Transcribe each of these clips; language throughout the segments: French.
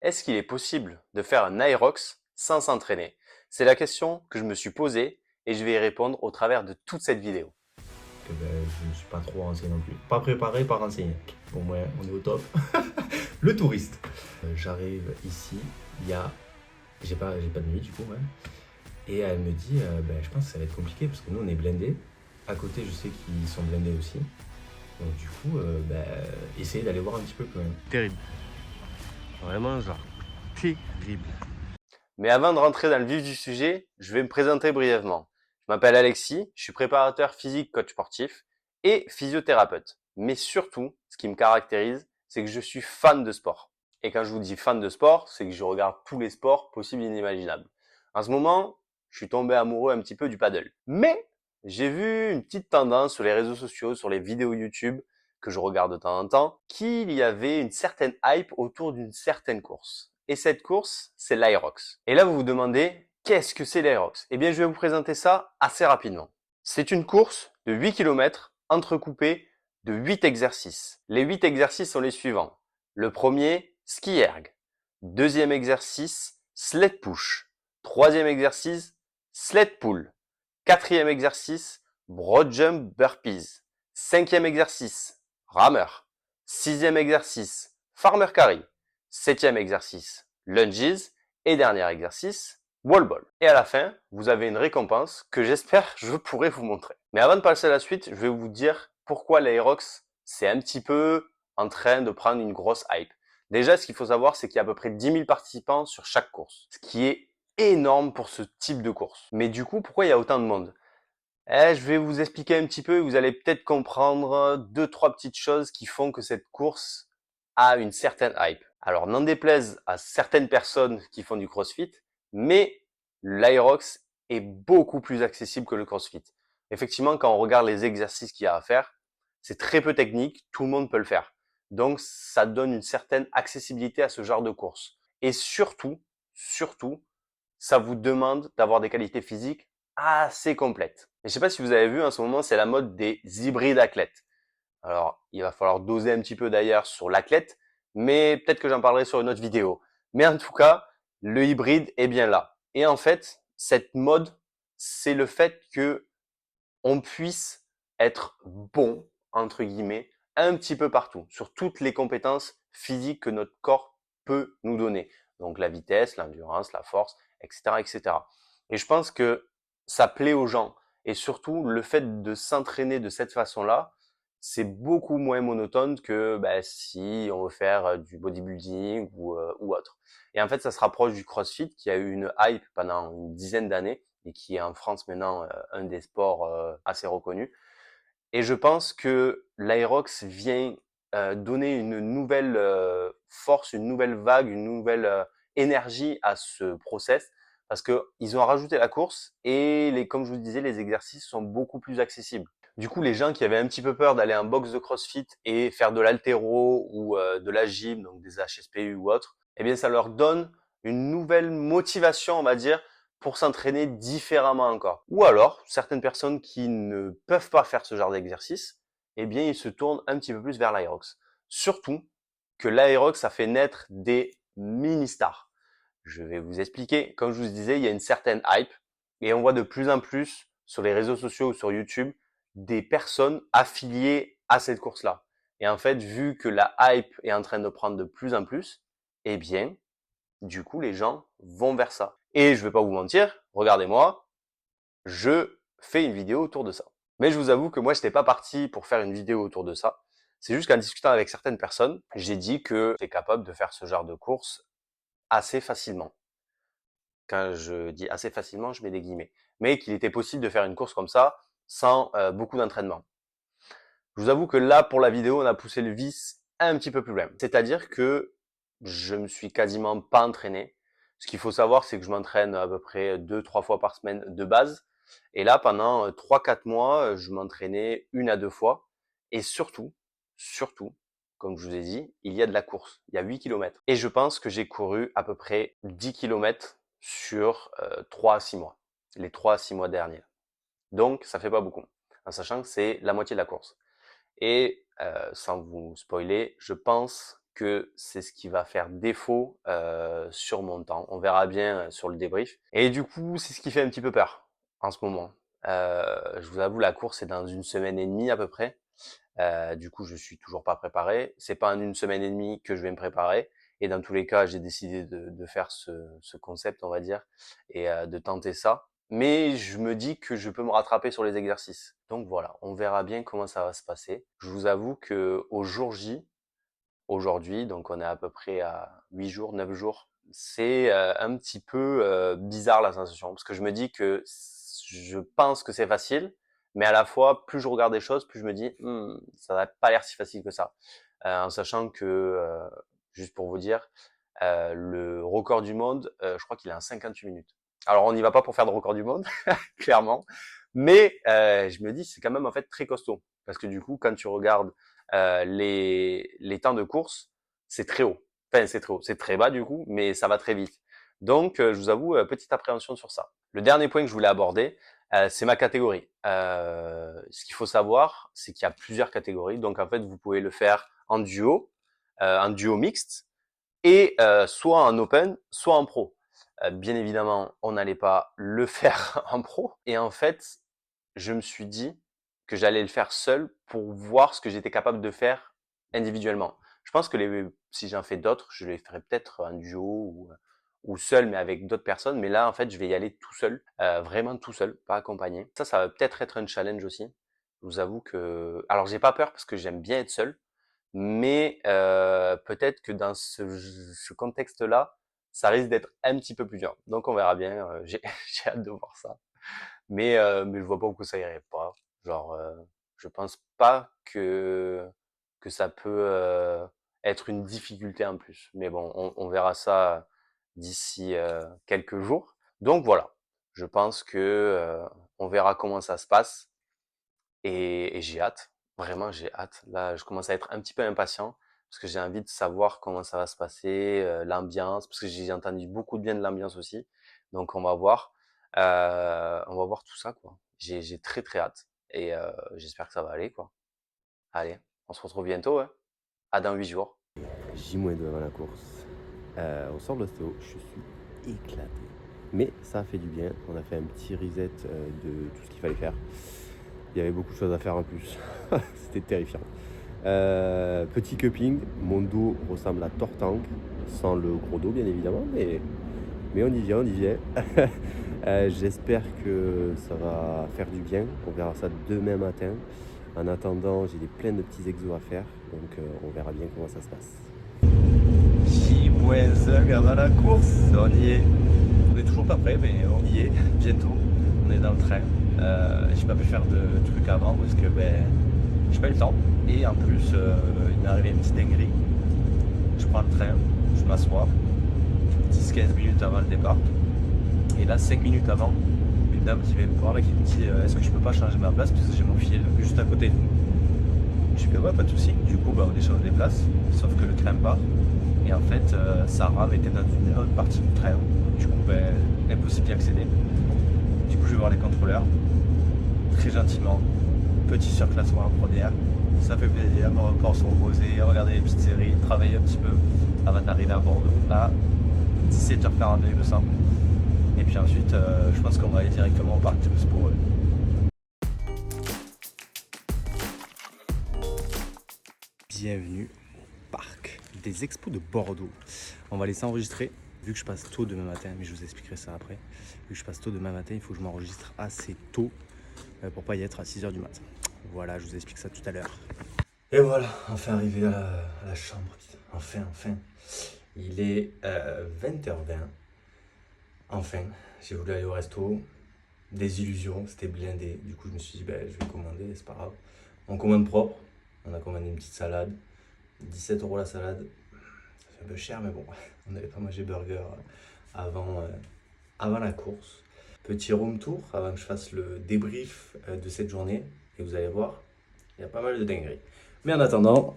Est-ce qu'il est possible de faire un aérox sans s'entraîner? C'est la question que je me suis posée et je vais y répondre au travers de toute cette vidéo. Que ben, je ne suis pas trop renseigné non plus. Pas préparé, pas renseigné. Au moins, on est au top. Le touriste. J'arrive ici, il y a. J'ai pas de nuit du coup, même. Et elle me dit, ben, je pense que ça va être compliqué parce que nous, on est blindés. À côté, je sais qu'ils sont blindés aussi. Donc, du coup, ben, essayez d'aller voir un petit peu quand même. Terrible. Vraiment, genre, terrible. Mais avant de rentrer dans le vif du sujet, je vais me présenter brièvement. Je m'appelle Alexis, je suis préparateur physique coach sportif et physiothérapeute. Mais surtout, ce qui me caractérise, c'est que je suis fan de sport. Et quand je vous dis fan de sport, c'est que je regarde tous les sports possibles et inimaginables. En ce moment, je suis tombé amoureux un petit peu du paddle. Mais j'ai vu une petite tendance sur les réseaux sociaux, sur les vidéos YouTube que je regarde de temps en temps, qu'il y avait une certaine hype autour d'une certaine course. Et cette course, c'est l'Aerox. Et là, vous vous demandez, qu'est-ce que c'est l'Aerox? Eh bien, je vais vous présenter ça assez rapidement. C'est une course de 8 km entrecoupée de 8 exercices. Les 8 exercices sont les suivants. Le premier, ski erg. Deuxième exercice, sled push. Troisième exercice, sled pull. Quatrième exercice, broad jump burpees. Cinquième exercice, rameur. Sixième exercice, farmer carry. Septième exercice, lunges. Et dernier exercice, wall ball. Et à la fin, vous avez une récompense que j'espère je pourrai vous montrer. Mais avant de passer à la suite, je vais vous dire pourquoi l'Aerox, c'est un petit peu en train de prendre une grosse hype. Déjà, ce qu'il faut savoir, c'est qu'il y a à peu près 10 000 participants sur chaque course, ce qui est énorme pour ce type de course. Mais du coup, pourquoi il y a autant de monde? Je vais vous expliquer un petit peu, vous allez peut-être comprendre deux, trois petites choses qui font que cette course a une certaine hype. Alors, n'en déplaise à certaines personnes qui font du CrossFit, mais l'Aerox est beaucoup plus accessible que le CrossFit. Effectivement, quand on regarde les exercices qu'il y a à faire, c'est très peu technique, tout le monde peut le faire. Donc, ça donne une certaine accessibilité à ce genre de course. Et surtout, ça vous demande d'avoir des qualités physiques assez complètes. Et je sais pas si vous avez vu, en ce moment, c'est la mode des hybrides athlètes. Alors, il va falloir doser un petit peu d'ailleurs sur l'athlète, mais peut-être que j'en parlerai sur une autre vidéo. Mais en tout cas, le hybride est bien là. Et en fait, cette mode, c'est le fait que on puisse être bon, entre guillemets, un petit peu partout, sur toutes les compétences physiques que notre corps peut nous donner. Donc la vitesse, l'endurance, la force, etc., etc. Et je pense que ça plaît aux gens. Et surtout, le fait de s'entraîner de cette façon-là, c'est beaucoup moins monotone que si on veut faire du bodybuilding ou autre. Et en fait, ça se rapproche du CrossFit qui a eu une hype pendant une dizaine d'années et qui est en France maintenant un des sports assez reconnus. Et je pense que l'Aerox vient donner une nouvelle force, une nouvelle vague, une nouvelle énergie à ce process parce que ils ont rajouté la course et comme je vous disais, les exercices sont beaucoup plus accessibles. Du coup, les gens qui avaient un petit peu peur d'aller en box de CrossFit et faire de l'haltéro ou de la gym, donc des HSPU ou autre, eh bien, ça leur donne une nouvelle motivation, on va dire, pour s'entraîner différemment encore. Ou alors, certaines personnes qui ne peuvent pas faire ce genre d'exercice, eh bien, ils se tournent un petit peu plus vers l'Aerox. Surtout que l'Aerox a fait naître des mini-stars. Je vais vous expliquer. Comme je vous disais, il y a une certaine hype et on voit de plus en plus sur les réseaux sociaux ou sur YouTube des personnes affiliées à cette course-là. Et en fait, vu que la hype est en train de prendre de plus en plus, eh bien, du coup, les gens vont vers ça. Et je vais pas vous mentir, regardez-moi, je fais une vidéo autour de ça. Mais je vous avoue que moi, je n'étais pas parti pour faire une vidéo autour de ça. C'est juste qu'en discutant avec certaines personnes, j'ai dit que j'étais capable de faire ce genre de course assez facilement. Quand je dis assez facilement, je mets des guillemets. Mais qu'il était possible de faire une course comme ça sans beaucoup d'entraînement. Je vous avoue que là, pour la vidéo, on a poussé le vice un petit peu plus loin. C'est-à-dire que je me suis quasiment pas entraîné. Ce qu'il faut savoir, c'est que je m'entraîne à peu près 2, 3 fois par semaine de base. Et là, pendant 3, 4 mois, je m'entraînais 1 à 2 fois. Et surtout, comme je vous ai dit, il y a de la course. Il y a 8 km. Et je pense que j'ai couru à peu près 10 km sur 3 à 6 mois. Les 3 à 6 mois derniers. Donc, ça fait pas beaucoup. En sachant que c'est la moitié de la course. Et sans vous spoiler, je pense que c'est ce qui va faire défaut sur mon temps. On verra bien sur le débrief. Et du coup, c'est ce qui fait un petit peu peur en ce moment. Je vous avoue, la course est dans 1 semaine et demie à peu près. Du coup, je suis toujours pas préparé. C'est pas en 1 semaine et demie que je vais me préparer. Et dans tous les cas, j'ai décidé de faire ce concept, on va dire, et de tenter ça. Mais je me dis que je peux me rattraper sur les exercices. Donc voilà, on verra bien comment ça va se passer. Je vous avoue que au jour J, aujourd'hui, donc on est à peu près à 8 jours, 9 jours, c'est un petit peu bizarre la sensation. Parce que je me dis que je pense que c'est facile, mais à la fois, plus je regarde des choses, plus je me dis, ça n'a pas l'air si facile que ça. En sachant que, juste pour vous dire, le record du monde, je crois qu'il est en 58 minutes. Alors on n'y va pas pour faire de record du monde, clairement, mais je me dis c'est quand même en fait très costaud. Parce que du coup, quand tu regardes les temps de course, c'est très haut. Enfin, c'est très haut. C'est très bas du coup, mais ça va très vite. Donc, je vous avoue, petite appréhension sur ça. Le dernier point que je voulais aborder, c'est ma catégorie. Ce qu'il faut savoir, c'est qu'il y a plusieurs catégories. Donc, en fait, vous pouvez le faire en duo mixte, et soit en open, soit en pro. Bien évidemment, on n'allait pas le faire en pro. Et en fait, je me suis dit que j'allais le faire seul pour voir ce que j'étais capable de faire individuellement. Je pense que si j'en fais d'autres, je les ferai peut-être en duo ou seul, mais avec d'autres personnes. Mais là, en fait, je vais y aller tout seul, vraiment tout seul, pas accompagné. Ça va peut-être être un challenge aussi. Je vous avoue que, alors j'ai pas peur parce que j'aime bien être seul, mais peut-être que dans ce contexte-là, ça risque d'être un petit peu plus dur. Donc on verra bien, j'ai j'ai hâte de voir ça. Mais je vois pas pourquoi ça irait pas. Genre, je pense pas que ça peut être une difficulté en plus. Mais bon, on verra ça d'ici quelques jours. Donc voilà, je pense que on verra comment ça se passe. Et j'ai hâte, vraiment j'ai hâte. Là, je commence à être un petit peu impatient parce que j'ai envie de savoir comment ça va se passer, l'ambiance, parce que j'ai entendu beaucoup de bien de l'ambiance aussi. Donc on va voir tout ça quoi. J'ai très très hâte et j'espère que ça va aller quoi. Allez, on se retrouve bientôt, hein. À dans 8 jours. J-2 avant la course. On sort de l'ostéo, je suis éclaté. Mais ça a fait du bien. On a fait un petit reset de tout ce qu'il fallait faire. Il y avait beaucoup de choses à faire en plus. C'était terrifiant. Petit cupping, mon dos ressemble à Tortank, sans le gros dos bien évidemment, mais on y vient, on y vient. J'espère que ça va faire du bien. On verra ça demain matin. En attendant, j'ai plein de petits exos à faire, donc on verra bien comment ça se passe. J-1 avant la course, on y est. On est toujours pas prêt, mais on y est, bientôt. On est dans le train. J'ai pas pu faire de trucs avant parce que j'ai pas eu le temps. Et en plus, il m'est arrivé une petite dinguerie. Je prends le train, je m'assois, 10-15 minutes avant le départ. Et là, 5 minutes avant, une dame qui vient me voir et qui me dit est-ce que je peux pas changer ma place parce que j'ai mon fil juste à côté de nous. Je lui dis ouais, pas de souci. Du coup, on échange les places, sauf que le train part. Et en fait, Sarah était dans une autre partie du train. Du coup, impossible d'y accéder. Du coup, je vais voir les contrôleurs. Très gentiment, petit surclassement en première. Ça fait plaisir, me encore se reposer, regarder les petites séries, travailler un petit peu avant d'arriver à Bordeaux. À 17h42, il me semble. Et puis ensuite, je pense qu'on va aller directement au parc Toulouse pour eux. Bienvenue au parc des expos de Bordeaux. On va laisser enregistrer, vu que je passe tôt demain matin, mais je vous expliquerai ça après. Vu que je passe tôt demain matin, il faut que je m'enregistre assez tôt pour pas y être à 6h du matin. Voilà, je vous explique ça tout à l'heure. Et voilà, enfin arrivé à la chambre. Enfin. Il est 20h20. Enfin, j'ai voulu aller au resto. Des illusions, c'était blindé. Du coup, je me suis dit, je vais commander, c'est pas grave. On commande propre. On a commandé une petite salade. 17 € la salade. Ça fait un peu cher, mais bon, on n'avait pas mangé burger avant la course. Petit room tour avant que je fasse le débrief de cette journée. Et vous allez voir, il y a pas mal de dingueries. Mais en attendant,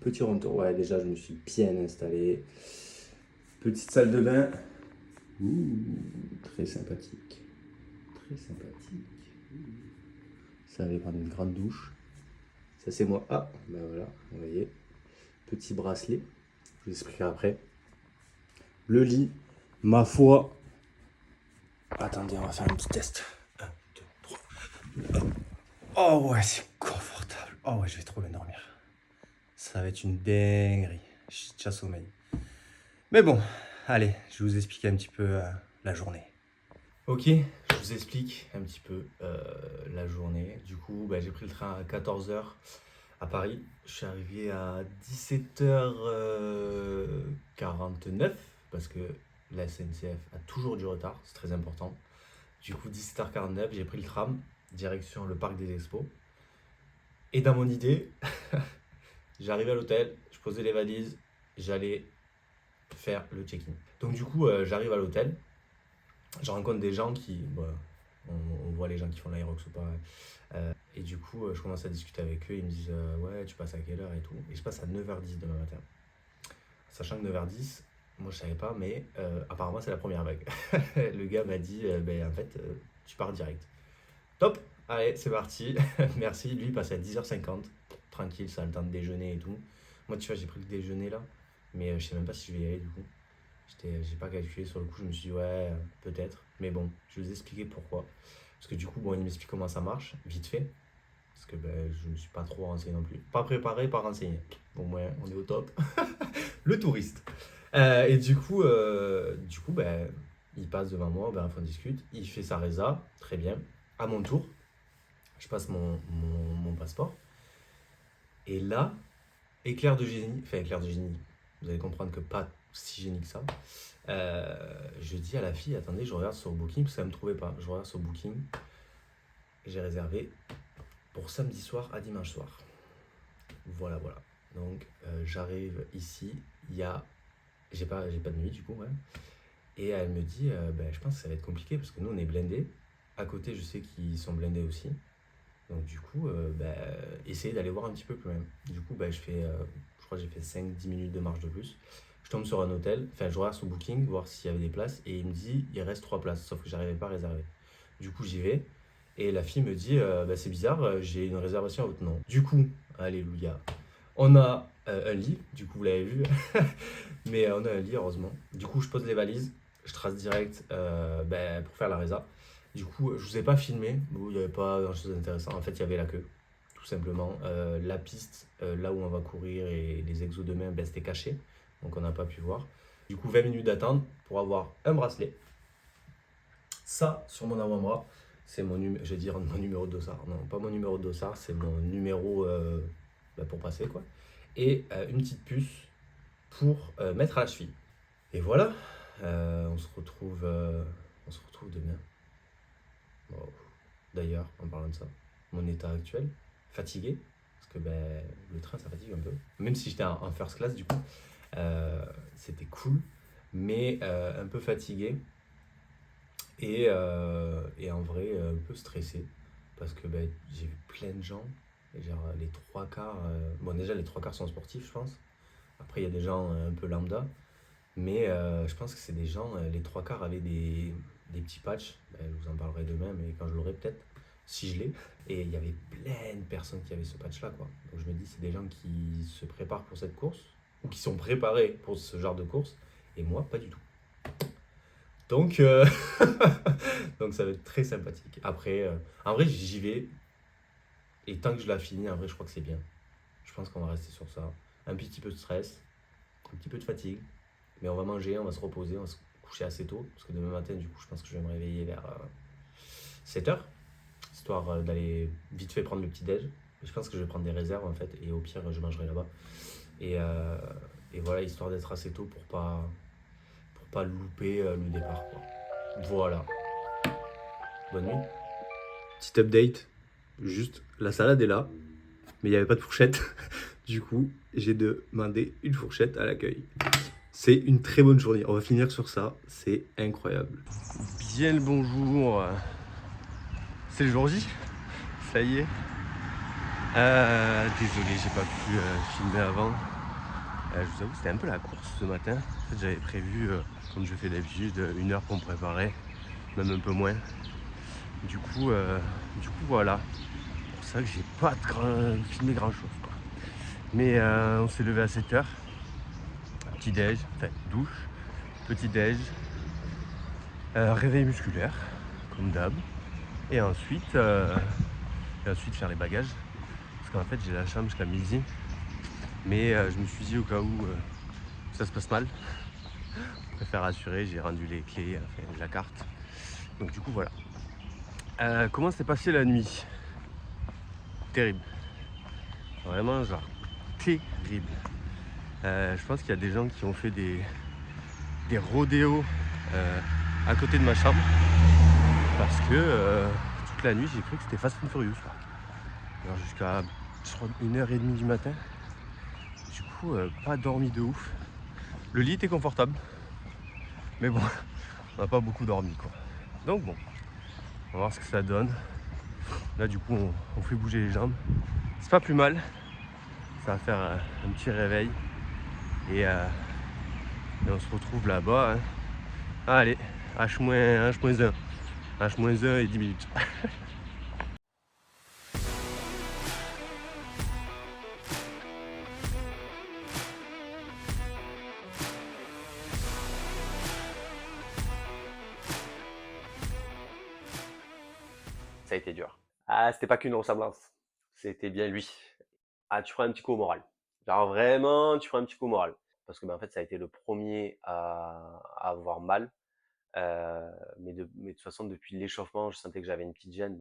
petit room tour. Ouais, déjà, je me suis bien installé. Petite salle de bain. Très sympathique. Très sympathique. Ça va prendre une grande douche. Ça, c'est moi. Ah, voilà, vous voyez. petit bracelet. Je vous expliquerai après. Le lit, ma foi. Attendez, on va faire un petit test. 1, 2, 3. Oh ouais, c'est confortable. Oh ouais, je vais trop bien dormir. Ça va être une dinguerie. J'ai déjà sommeil. Mais bon, allez, je vais vous expliquer un petit peu la journée. Ok, je vous explique un petit peu la journée. Du coup, j'ai pris le train à 14h à Paris. Je suis arrivé à 17h49 parce que la SNCF a toujours du retard, c'est très important. Du coup, 17h49, j'ai pris le tram, direction le parc des Expos. Et dans mon idée, j'arrivais à l'hôtel, je posais les valises, j'allais faire le check-in. Donc du coup, j'arrive à l'hôtel, je rencontre des gens qui... on voit les gens qui font l'Aerox ou pas. Et du coup, je commence à discuter avec eux, ils me disent ouais, tu passes à quelle heure et tout. Et je passe à 9h10 demain matin. Sachant que 9h10, moi je savais pas, mais apparemment c'est la première vague. Le gars m'a dit, en fait, tu pars direct. Top, allez, c'est parti. Merci, lui il passe à 10h50. Tranquille, ça a le temps de déjeuner et tout. Moi, tu vois, j'ai pris le déjeuner là, mais je sais même pas si je vais y aller du coup. J'ai pas calculé sur le coup, je me suis dit ouais, peut-être. Mais bon, je vais vous expliquer pourquoi. Parce que du coup, il m'explique comment ça marche, vite fait. Parce que je ne suis pas trop renseigné non plus. Pas préparé, pas renseigné. Bon, ouais, on est au top. Le touriste. Et du coup, il passe devant moi, on discute. Il fait sa résa, très bien. À mon tour, je passe mon passeport. Et là, éclair de génie, vous allez comprendre que pas si génie que ça. Je dis à la fille, attendez, je regarde sur Booking, parce qu'elle ne me trouvait pas. Je regarde sur Booking, j'ai réservé pour samedi soir à dimanche soir. Voilà. Donc, j'arrive ici, j'ai pas de nuit du coup, ouais. Et elle me dit, je pense que ça va être compliqué, parce que nous, on est blindés. À côté, je sais qu'ils sont blindés aussi. Donc du coup, essayez d'aller voir un petit peu quand même. Du coup, je crois que j'ai fait 5-10 minutes de marche de plus. Je tombe sur un hôtel, je regarde sur Booking, voir s'il y avait des places, et il me dit, il reste 3 places, sauf que j'arrivais pas à réserver. Du coup, j'y vais, et la fille me dit, c'est bizarre, j'ai une réservation à votre nom. Du coup, alléluia, on a un lit, du coup, vous l'avez vu, mais on a un lit, heureusement. Du coup, je pose les valises, je trace direct pour faire la résa. Du coup, je vous ai pas filmé, il n'y avait pas grand chose d'intéressant. En fait, il y avait la queue, tout simplement. La piste, là où on va courir et les exos de main, c'était caché, donc on n'a pas pu voir. Du coup, 20 minutes d'attente pour avoir un bracelet. Ça, sur mon avant-bras, c'est mon numéro de dossard. Non, pas mon numéro de dossard, c'est mon numéro pour passer, quoi. Et une petite puce pour mettre à la cheville. Et voilà, on se retrouve demain. Wow. D'ailleurs, en parlant de ça, mon état actuel, fatigué, parce que le train ça fatigue un peu. Même si j'étais en first class du coup, c'était cool, mais un peu fatigué et en vrai un peu stressé, parce que j'ai vu plein de gens, et genre les 3/4, déjà les 3/4 sont sportifs je pense, après il y a des gens un peu lambda, mais je pense que c'est des gens, les 3/4 avaient des petits patchs, je vous en parlerai demain, mais quand je l'aurai peut-être, si je l'ai. Et il y avait plein de personnes qui avaient ce patch-là, quoi. Donc je me dis, c'est des gens qui se préparent pour cette course, ou qui sont préparés pour ce genre de course, et moi, pas du tout. Donc, donc ça va être très sympathique. Après, en vrai, j'y vais, et tant que je la finis, en vrai, je crois que c'est bien. Je pense qu'on va rester sur ça. Un petit peu de stress, un petit peu de fatigue, mais on va manger, on va se reposer, on va se coucher assez tôt, parce que demain matin, du coup, je pense que je vais me réveiller vers 7h, histoire d'aller vite fait prendre le petit-déj. Je pense que je vais prendre des réserves, en fait, et au pire, je mangerai là-bas. Et voilà, histoire d'être assez tôt pour pas louper le départ, quoi. Voilà. Bonne nuit. Petit update, juste, la salade est là, mais il n'y avait pas de fourchette. Du coup, j'ai demandé une fourchette à l'accueil. C'est une très bonne journée. On va finir sur ça. C'est incroyable. Bien le bonjour. C'est le jour J. Ça y est. Désolé, j'ai pas pu filmer avant. Je vous avoue, c'était un peu la course ce matin. En fait, j'avais prévu, comme je fais d'habitude, 1 heure pour me préparer, même un peu moins. Du coup, voilà. C'est pour ça que j'ai pas filmé grand chose, quoi. Mais on s'est levé à 7h. Petit déj, enfin douche, petit déj, réveil musculaire, comme d'hab. Et ensuite faire les bagages. Parce qu'en fait j'ai la chambre jusqu'à midi. Mais je me suis dit au cas où ça se passe mal, je préfère assurer, j'ai rendu les clés, enfin la carte. Donc du coup voilà. Comment s'est passée la nuit? Terrible. Vraiment genre terrible. Je pense qu'il y a des gens qui ont fait des rodéos à côté de ma chambre. Parce que toute la nuit j'ai cru que c'était Fast and Furious. Alors jusqu'à 1h30 du matin. Du coup pas dormi de ouf. Le lit était confortable. Mais bon, on n'a pas beaucoup dormi quoi. Donc bon, on va voir ce que ça donne. Là du coup on fait bouger les jambes. C'est pas plus mal. Ça va faire un petit réveil. Et on se retrouve là-bas. Hein. Allez, H-1, H-1 et 10 minutes. Ça a été dur. Ah, c'était pas qu'une ressemblance. C'était bien lui. Ah, tu prends un petit coup au moral. Genre vraiment, tu prends un petit coup au moral. Parce que en fait, ça a été le premier à avoir mal. Mais de toute façon, depuis l'échauffement, je sentais que j'avais une petite gêne.